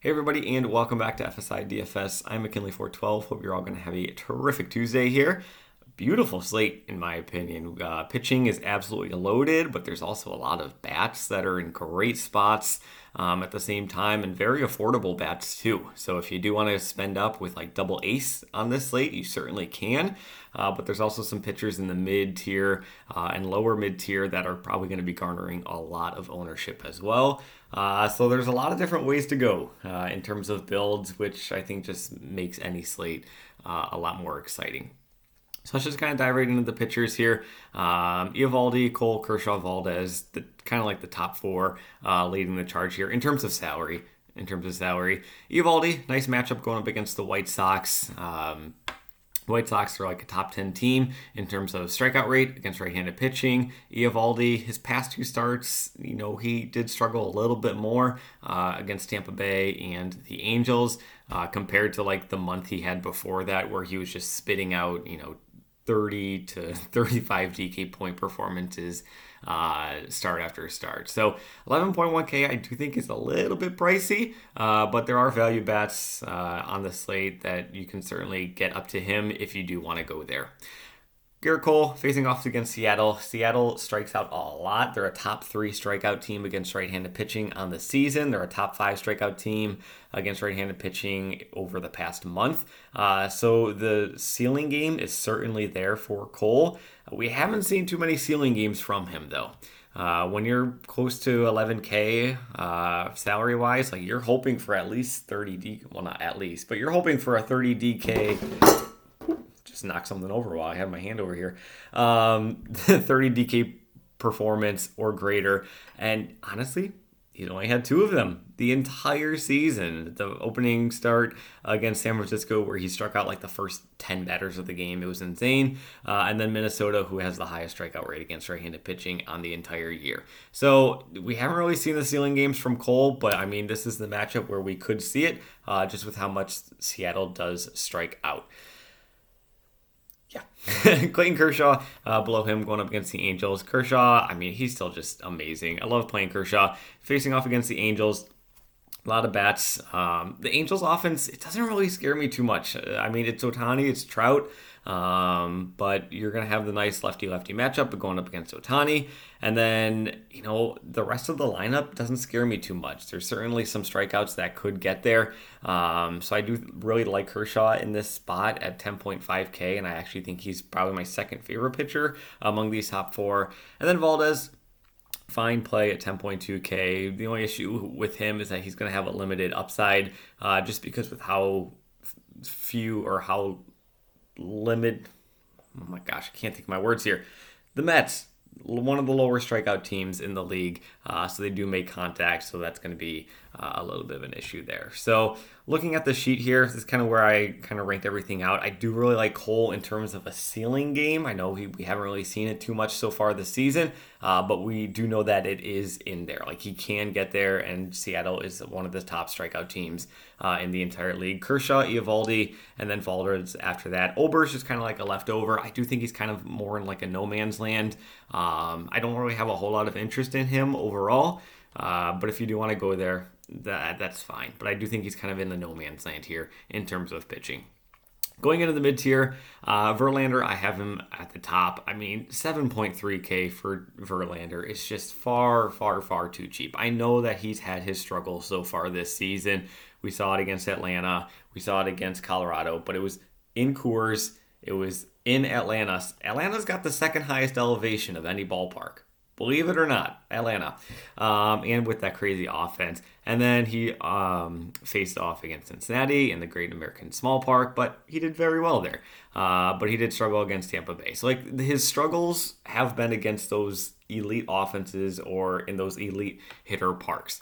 Hey everybody, and welcome back to FSi DFS. I'm McKinley412. Hope you're all going to have a terrific Tuesday here. Beautiful slate, in my opinion. Pitching is absolutely loaded, but there's also a lot of bats that are in great spots at the same time, and very affordable bats too. So if you do want to spend up with like double ace on this slate, you certainly can. But there's also some pitchers in the mid tier and lower mid tier that are probably going to be garnering a lot of ownership as well. So there's a lot of different ways to go in terms of builds, which I think just makes any slate a lot more exciting. So let's just kind of dive right into the pitchers here. Eovaldi, Cole, Kershaw, Valdez, kind of like the top four leading the charge here in terms of salary. Eovaldi, nice matchup going up against the White Sox. White Sox are like a top 10 team in terms of strikeout rate against right-handed pitching. Eovaldi, his past two starts, he did struggle a little bit more against Tampa Bay and the Angels compared to like the month he had before that where he was just spitting out, 30 to 35 DK point performances start after start. So 11.1K I do think is a little bit pricey, but there are value bats on the slate that you can certainly get up to him if you do want to go there. Garrett Cole facing off against Seattle. Seattle strikes out a lot. They're a top 3 strikeout team against right-handed pitching on the season. They're a top 5 strikeout team against right-handed pitching over the past month. So the ceiling game is certainly there for Cole. We haven't seen too many ceiling games from him, though. When you're close to 11K salary-wise, like you're hoping for at least 30 well, not at least, but you're hoping for a 30 DK. Just knock something over while I have my hand over here. 30 DK performance or greater. And honestly, he's only had 2 of them the entire season. The opening start against San Francisco where he struck out like the first 10 batters of the game. It was insane. And then Minnesota, who has the highest strikeout rate against right-handed pitching on the entire year. So we haven't really seen the ceiling games from Cole, but I mean, this is the matchup where we could see it just with how much Seattle does strike out. Yeah. Clayton Kershaw below him going up against the Angels. Kershaw, I mean, he's still just amazing. I love playing Kershaw. Facing off against the Angels, a lot of bats. The Angels offense, it doesn't really scare me too much. I mean, it's Ohtani, it's Trout, but you're going to have the nice lefty-lefty matchup going up against Ohtani. And then, the rest of the lineup doesn't scare me too much. There's certainly some strikeouts that could get there. So I do really like Kershaw in this spot at 10.5K, and I actually think he's probably my second favorite pitcher among these top 4. And then Valdez, fine play at 10.2K. The only issue with him is that he's going to have a limited upside just because with how few or how limited, oh my gosh, I can't think of my words here. The Mets, one of the lower strikeout teams in the league, so they do make contact, so that's going to be a little bit of an issue there. So looking at the sheet here, this is kind of where I kind of ranked everything out. I do really like Cole in terms of a ceiling game. I know we haven't really seen it too much so far this season, but we do know that it is in there. Like he can get there, and Seattle is one of the top strikeout teams in the entire league. Kershaw, Eovaldi, and then Valdez after that. Ober's just kind of like a leftover. I do think he's kind of more in like a no man's land. I don't really have a whole lot of interest in him overall, but if you do want to go there, that's fine. But I do think he's kind of in the no man's land here in terms of pitching. Going into the mid-tier, Verlander, I have him at the top. I mean, 7.3K for Verlander is just far, far, far too cheap. I know that he's had his struggles so far this season. We saw it against Atlanta. We saw it against Colorado, but it was in Coors. It was in Atlanta. Atlanta's got the second highest elevation of any ballpark. Believe it or not, Atlanta. And with that crazy offense. And then he faced off against Cincinnati in the Great American Small Park, but he did very well there. But he did struggle against Tampa Bay. So like his struggles have been against those elite offenses or in those elite hitter parks.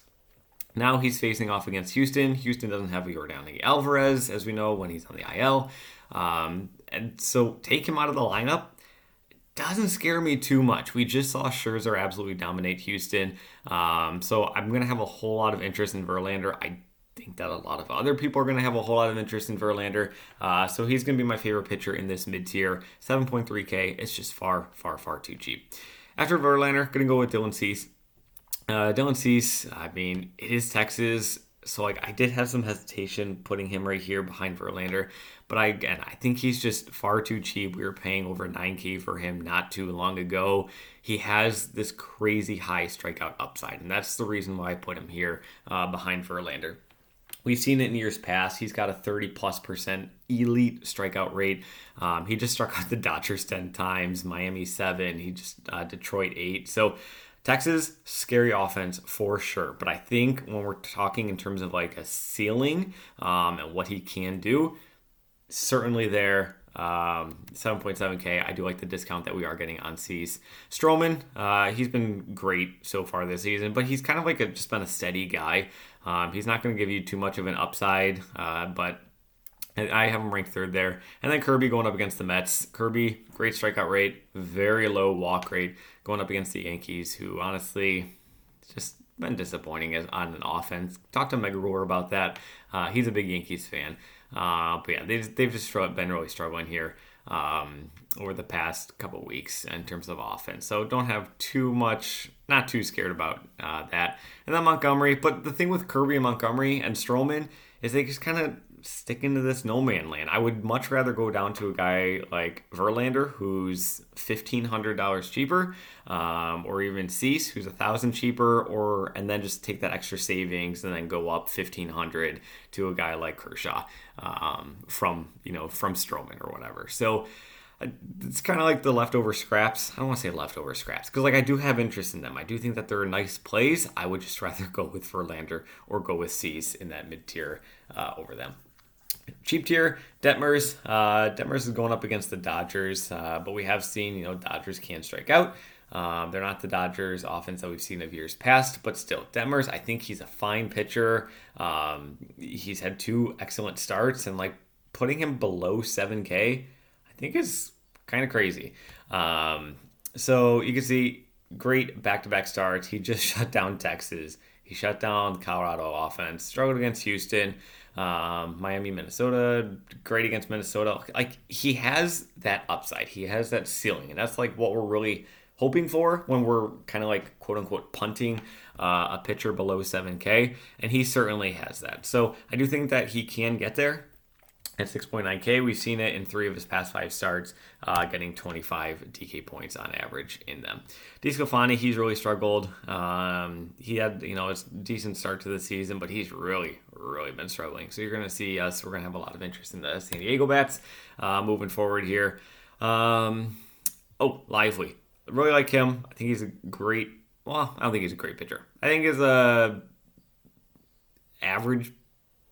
Now he's facing off against Houston. Houston doesn't have Yordan Alvarez, as we know, when he's on the IL. And so take him out of the lineup. Doesn't scare me too much. We just saw Scherzer absolutely dominate Houston. So I'm going to have a whole lot of interest in Verlander. I think that a lot of other people are going to have a whole lot of interest in Verlander. So he's going to be my favorite pitcher in this mid-tier. 7.3K. It's just far, far, far too cheap. After Verlander, going to go with Dylan Cease. Dylan Cease, I mean, it is Texas. So like I did have some hesitation putting him right here behind Verlander, but I think he's just far too cheap. We were paying over 9K for him not too long ago. He has this crazy high strikeout upside, and that's the reason why I put him here behind Verlander. We've seen it in years past. He's got a 30+% elite strikeout rate. He just struck out the Dodgers 10 times, Miami 7, he just Detroit 8. So Texas, scary offense for sure. But I think when we're talking in terms of like a ceiling and what he can do, certainly there. 7.7K. I do like the discount that we are getting on Cease. Stroman, he's been great so far this season, but he's kind of like just been a steady guy. He's not going to give you too much of an upside, but I have him ranked third there. And then Kirby going up against the Mets. Kirby, great strikeout rate, very low walk rate, going up against the Yankees, who honestly just been disappointing on an offense. Talked to Megagore about that. He's a big Yankees fan. But yeah, they've just been really struggling here over the past couple weeks in terms of offense. So don't have too much, not too scared about that. And then Montgomery. But the thing with Kirby and Montgomery and Stroman is they just kind of stick into this no man land. I would much rather go down to a guy like Verlander, who's $1,500 cheaper, or even Cease, who's $1,000 cheaper, and then just take that extra savings and then go up $1,500 to a guy like Kershaw from Stroman or whatever. So it's kind of like the leftover scraps. I don't want to say leftover scraps because like I do have interest in them. I do think that they're nice plays. I would just rather go with Verlander or go with Cease in that mid tier over them. Cheap tier, Detmers. Detmers is going up against the Dodgers, but we have seen, Dodgers can strike out. They're not the Dodgers offense that we've seen of years past, but still, Detmers, I think he's a fine pitcher. He's had 2 excellent starts, and like putting him below 7K, I think is kind of crazy. So you can see great back-to-back starts. He just shut down Texas. He shut down the Colorado offense, struggled against Houston. Miami, Minnesota, great against Minnesota. Like he has that upside, he has that ceiling, and that's like what we're really hoping for when we're kind of like quote unquote punting a pitcher below 7K, and he certainly has that. So I do think that he can get there. At 6.9K, we've seen it in 3 of his past 5 starts, getting 25 DK points on average in them. DeSclafani, he's really struggled. He had, a decent start to the season, but he's really, really been struggling. So you're going to see us, we're going to have a lot of interest in the San Diego bats moving forward here. Lively. Really like him. I think he's a great, I don't think he's a great pitcher. I think he's a average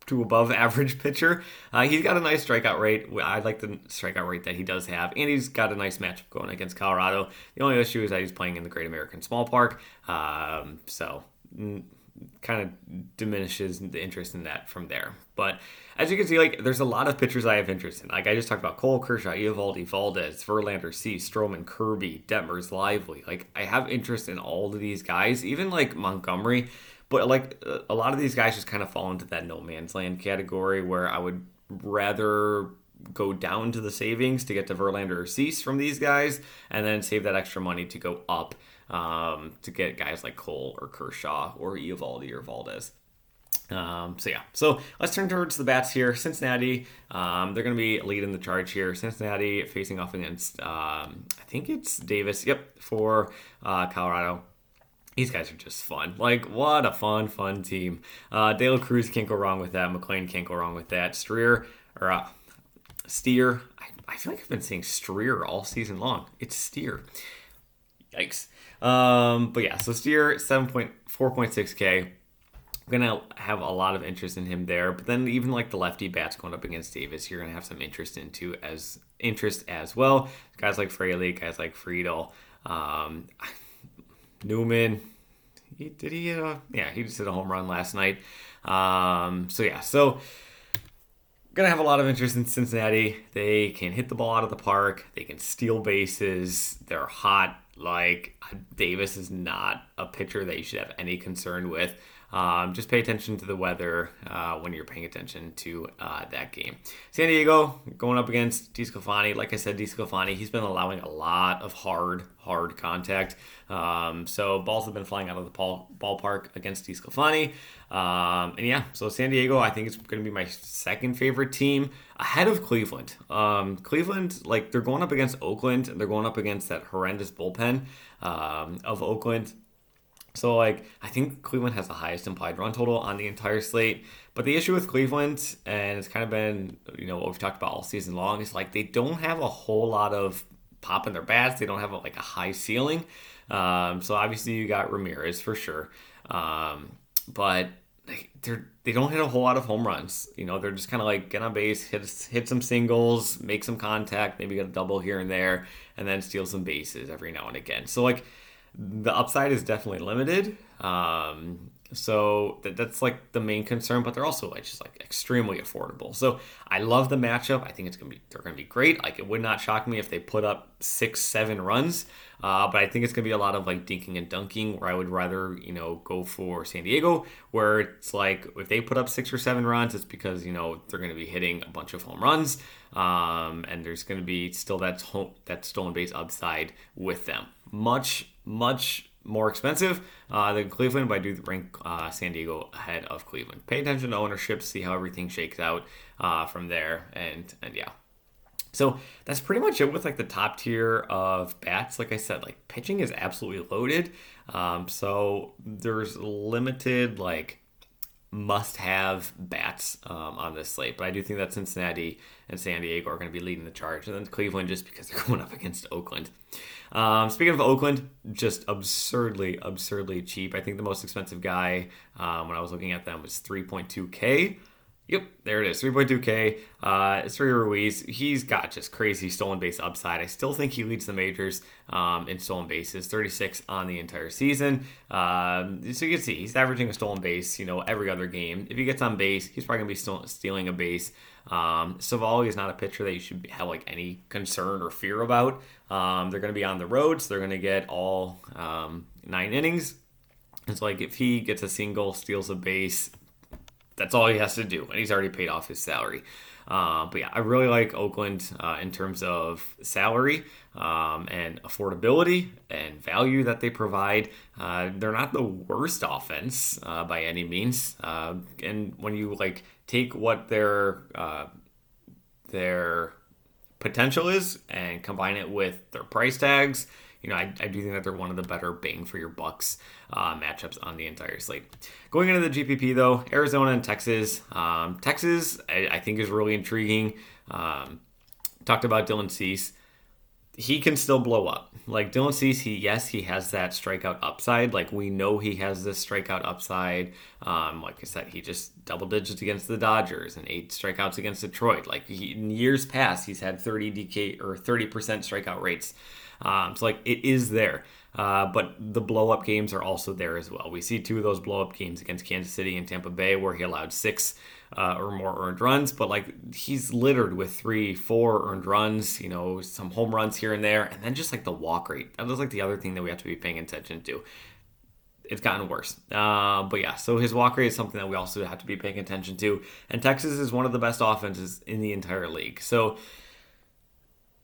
to above average pitcher. He's got a nice strikeout rate. I like the strikeout rate that he does have, and he's got a nice matchup going against Colorado. The only issue is that he's playing in the Great American Small Park, so kind of diminishes the interest in that from there. But as you can see, like there's a lot of pitchers I have interest in. Like I just talked about Cole, Kershaw, Eovaldi, Valdez, Verlander, Cease, Stroman, Kirby, Detmers, Lively. Like I have interest in all of these guys, even like Montgomery. But like a lot of these guys just kind of fall into that no man's land category where I would rather go down to the savings to get to Verlander or Cease from these guys and then save that extra money to go up to get guys like Cole or Kershaw or Eovaldi or Valdez. So let's turn towards the bats here. Cincinnati, they're going to be leading the charge here. Cincinnati facing off against, I think it's Davis, for Colorado. These guys are just fun. Like, what a fun team. De La Cruz can't go wrong with that. McLean can't go wrong with that. Steer. I feel like I've been saying Steer all season long. It's Steer. Yikes. But yeah, so Steer, 4.6K. I'm going to have a lot of interest in him there. But then even like the lefty bats going up against Davis, you're going to have some interest as well. Guys like Fraley, guys like Friedel. Newman, he just hit a home run last night. So gonna have a lot of interest in Cincinnati. They can hit the ball out of the park. They can steal bases. They're hot. Like Davis is not a pitcher that you should have any concern with. Just pay attention to the weather when you're paying attention to that game. San Diego going up against DeSclafani. Like I said, DeSclafani, he's been allowing a lot of hard contact. So balls have been flying out of the ballpark against DeSclafani. And yeah, so San Diego, I think it's going to be my second favorite team ahead of Cleveland. Cleveland, like they're going up against Oakland, and they're going up against that horrendous bullpen of Oakland. So, like, I think Cleveland has the highest implied run total on the entire slate. But the issue with Cleveland, and it's kind of been, what we've talked about all season long, is like they don't have a whole lot of pop in their bats. They don't have a high ceiling. So obviously you got Ramirez for sure. But they don't hit a whole lot of home runs. They're just kind of like get on base, hit some singles, make some contact, maybe get a double here and there, and then steal some bases every now and again. So like the upside is definitely limited. So that's like the main concern, but they're also just extremely affordable. So I love the matchup. I think they're gonna be great. Like it would not shock me if they put up 6-7 runs. But I think it's gonna be a lot of dinking and dunking, where I would rather go for San Diego, where it's like if they put up 6 or 7 runs, it's because they're gonna be hitting a bunch of home runs, and there's gonna be still that stolen base upside with them. Much more expensive than Cleveland, but I do rank San Diego ahead of Cleveland. Pay attention to ownership, see how everything shakes out from there, and yeah. So that's pretty much it with the top tier of bats. Like I said, pitching is absolutely loaded. So there's limited must-have bats on this slate, but I do think that Cincinnati and San Diego are going to be leading the charge, and then Cleveland just because they're going up against Oakland. Speaking of Oakland, just absurdly cheap. I think the most expensive guy when I was looking at them was 3.2K. Yep, there it is, 3.2K. It's for Ruiz. He's got just crazy stolen base upside. I still think he leads the majors in stolen bases, 36 on the entire season. So you can see he's averaging a stolen base, every other game. If he gets on base, he's probably going to be stealing a base. Savali is not a pitcher that you should have any concern or fear about. They're going to be on the road, so they're going to get all 9 innings. It's if he gets a single, steals a base, that's all he has to do, and he's already paid off his salary. But yeah, I really like Oakland in terms of salary and affordability and value that they provide. They're not the worst offense by any means. And when you take what their potential is and combine it with their price tags, I do think that they're one of the better bang for your bucks matchups on the entire slate. Going into the GPP though, Arizona and Texas. Texas, I think is really intriguing. Talked about Dylan Cease. He can still blow up. Dylan Cease, he has that strikeout upside. We know he has this strikeout upside. Like I said, he just double digits against the Dodgers and 8 strikeouts against Detroit. In years past, he's had 30% strikeout rates. So it is there. But the blow-up games are also there as well. We see 2 of those blow-up games against Kansas City and Tampa Bay where he allowed 6 or more earned runs. But he's littered with 3-4 earned runs, some home runs here and there. And then just the walk rate. That was the other thing that we have to be paying attention to. It's gotten worse. But yeah, so his walk rate is something that we also have to be paying attention to. And Texas is one of the best offenses in the entire league. So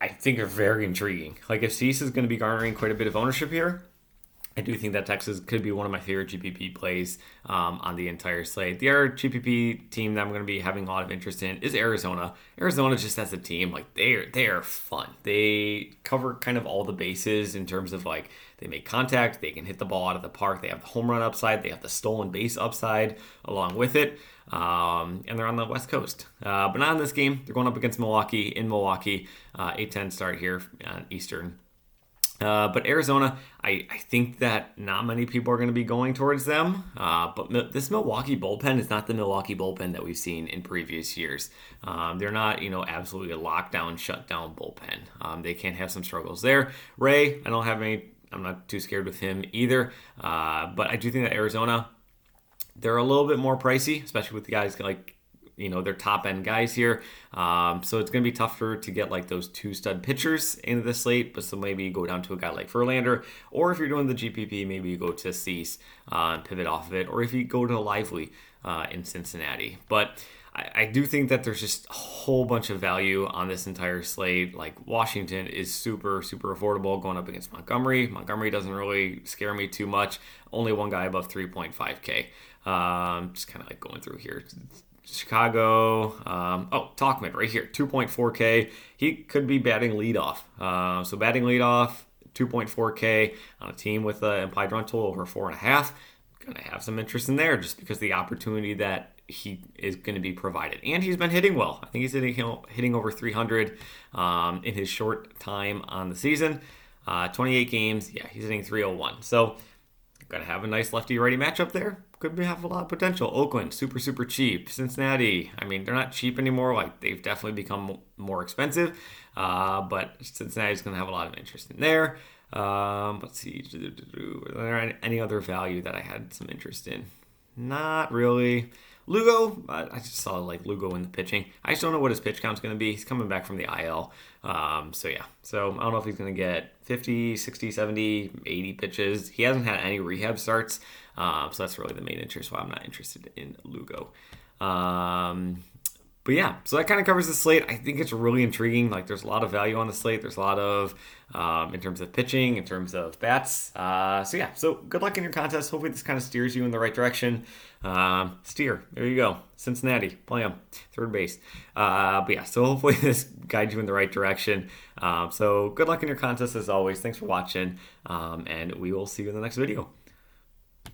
I think are very intriguing. If Cease is going to be garnering quite a bit of ownership here, I do think that Texas could be one of my favorite GPP plays on the entire slate. The other GPP team that I'm going to be having a lot of interest in is Arizona. Arizona just as a team, they are fun. They cover kind of all the bases in terms of they make contact, they can hit the ball out of the park, they have the home run upside, they have the stolen base upside along with it. And they're on the West Coast. But not in this game. They're going up against Milwaukee in Milwaukee. 8-10 start here on Eastern. But Arizona, I think that not many people are going to be going towards them. But this Milwaukee bullpen is not the Milwaukee bullpen that we've seen in previous years. They're not, absolutely a lockdown, shutdown bullpen. They can have some struggles there. Ray, I'm not too scared with him either. But I do think that Arizona, they're a little bit more pricey, especially with the guys their top end guys here. So it's going to be tougher to get like those 2 stud pitchers into the slate. But so maybe you go down to a guy like Verlander, or if you're doing the GPP, maybe you go to Cease and pivot off of it, or if you go to Lively in Cincinnati. But I do think that there's just a whole bunch of value on this entire slate. Like Washington is super, super affordable going up against Montgomery. Montgomery doesn't really scare me too much. Only one guy above 3.5K. Just kind of like going through here. Chicago. Talkman right here, 2.4K. He could be batting leadoff. So batting leadoff, 2.4K on a team with an implied run total over 4.5. Going to have some interest in there just because the opportunity that he is going to be provided. And he's been hitting well. I think he's hitting over 300 in his short time on the season. 28 games. Yeah, he's hitting 301. So going to have a nice lefty-righty matchup there. Could have a lot of potential. Oakland, super, super cheap. Cincinnati, I mean, they're not cheap anymore. Like, they've definitely become more expensive. But Cincinnati's going to have a lot of interest in there. Let's see. Are there any other value that I had some interest in? Not really. Lugo, I just saw like Lugo in the pitching. I just don't know what his pitch count's going to be. He's coming back from the IL. So I don't know if he's going to get 50, 60, 70, 80 pitches. He hasn't had any rehab starts. So that's really the main interest why I'm not interested in Lugo. But yeah, so that kind of covers the slate. I think it's really intriguing. Like, there's a lot of value on the slate. There's a lot of, in terms of pitching, in terms of bats. So good luck in your contest. Hopefully this kind of steers you in the right direction. Steer. There you go. Cincinnati. Play them. Third base. So hopefully this guides you in the right direction. So good luck in your contest as always. Thanks for watching. And we will see you in the next video.